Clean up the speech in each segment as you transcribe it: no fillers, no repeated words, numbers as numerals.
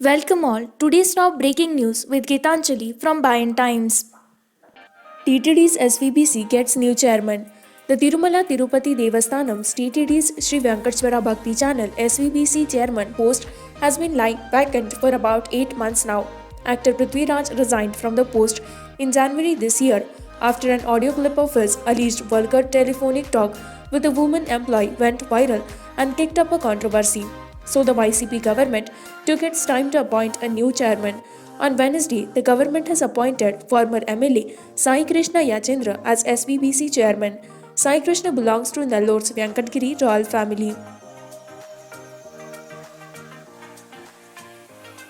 Welcome all. Today's top breaking news with Gitanjali from Bayan Times. TTD's SVBC gets new chairman. The Tirumala Tirupati Devasthanam's TTD's Sri Venkateswara Bhakti Channel SVBC chairman post has been lying vacant for about 8 months now. Actor Prithvi Raj resigned from the post in January this year after an audio clip of his alleged vulgar telephonic talk with a woman employee went viral and kicked up a controversy. So the YCP government took its time to appoint a new chairman. On Wednesday, the government has appointed former MLA Sai Krishna Yachendra as SVBC chairman. Sai Krishna belongs to Nellore's Venkatgiri royal family.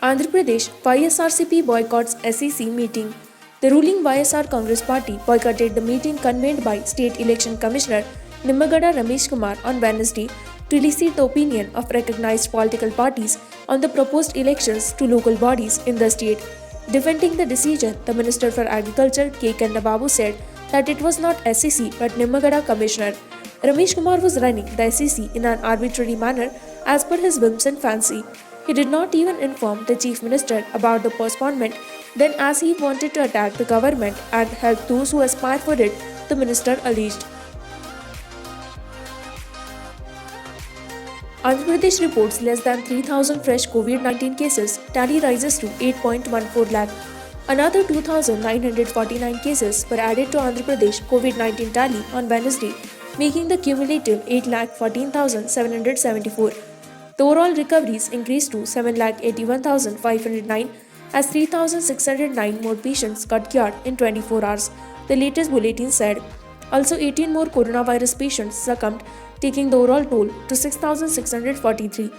Andhra Pradesh YSRCP boycotts SEC meeting. The ruling YSR Congress Party boycotted the meeting convened by State Election Commissioner Nimmagada Ramesh Kumar on Wednesday to elicit the opinion of recognized political parties on the proposed elections to local bodies in the state. Defending the decision, the Minister for Agriculture K. Kannababu said that it was not SEC but Nimmagada Commissioner. Ramesh Kumar was running the SEC in an arbitrary manner as per his whims and fancy. He did not even inform the Chief Minister about the postponement, then as he wanted to attack the government and help those who aspire for it, the minister alleged. Andhra Pradesh reports less than 3,000 fresh COVID-19 cases, tally rises to 8.14 lakh. Another 2,949 cases were added to Andhra Pradesh COVID-19 tally on Wednesday, making the cumulative 8,14,774. The overall recoveries increased to 7,81,509 as 3,609 more patients got cured in 24 hours, the latest bulletin said. Also, 18 more coronavirus patients succumbed, taking the overall toll to 6,643.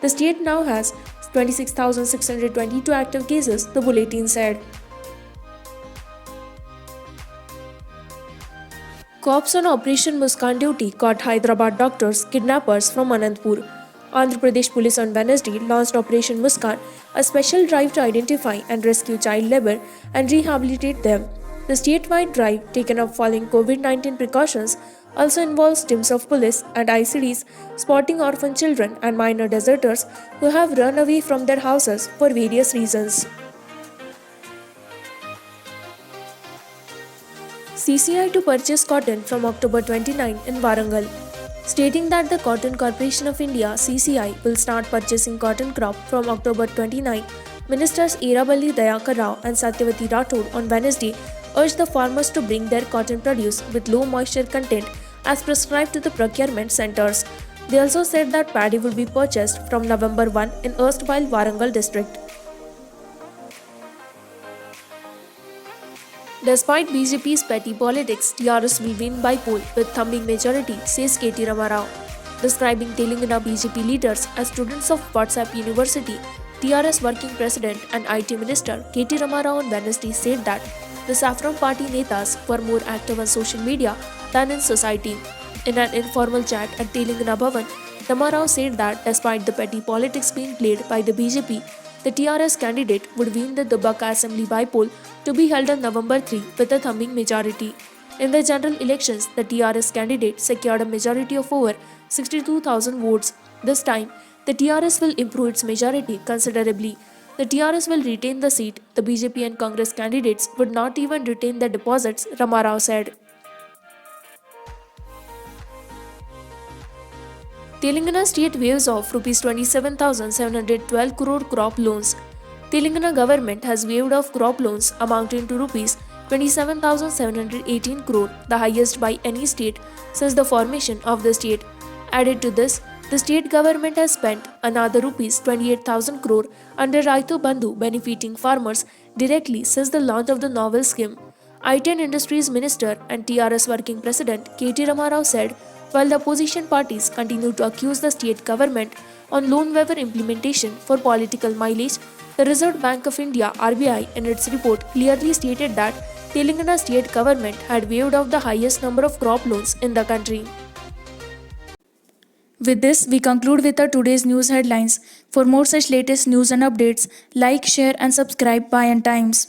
The state now has 26,622 active cases, the bulletin said. Cops on Operation Muskan duty caught Hyderabad doctors, kidnappers from Anantapur. Andhra Pradesh Police on Wednesday launched Operation Muskan, a special drive to identify and rescue child labor and rehabilitate them. The statewide drive, taken up following COVID-19 precautions, also involves teams of police and ICDs spotting orphan children and minor deserters who have run away from their houses for various reasons. CCI to purchase cotton from October 29 in Warangal. Stating that the Cotton Corporation of India (CCI) will start purchasing cotton crop from October 29, Ministers Eeraballi Dayakar Rao and Satyavati Rathod on Wednesday urged the farmers to bring their cotton produce with low moisture content as prescribed to the procurement centers. They also said that paddy will be purchased from November 1 in erstwhile Warangal district. Despite BJP's petty politics, TRS will win by poll with thumping majority, says K.T. Ramarao. Describing Telangana BJP leaders as students of WhatsApp University, TRS working president and IT minister K.T. Ramarao on Wednesday said that the Saffron Party netas were more active on social media than in society. In an informal chat at Telangana Bhavan, Ramarao said that despite the petty politics being played by the BJP, the TRS candidate would win the Dubbaka Assembly by poll to be held on November 3 with a thumping majority. In the general elections, the TRS candidate secured a majority of over 62,000 votes. This time, the TRS will improve its majority considerably. The TRS will retain the seat. The BJP and Congress candidates would not even retain their deposits, Ramarao said. Telangana state waives off Rs 27,712 crore crop loans. Telangana government has waived off crop loans amounting to Rs 27,718 crore, the highest by any state since the formation of the state. Added to this, the state government has spent another Rs 28,000 crore under Raitu Bandhu benefiting farmers directly since the launch of the novel scheme. IT and Industries Minister and TRS Working President K.T. Ramarao said, while the opposition parties continue to accuse the state government on loan waiver implementation for political mileage, the Reserve Bank of India (RBI) in its report clearly stated that Telangana state government had waived off the highest number of crop loans in the country. With this, we conclude with our today's news headlines. For more such latest news and updates, like, share and subscribe Bayan Times.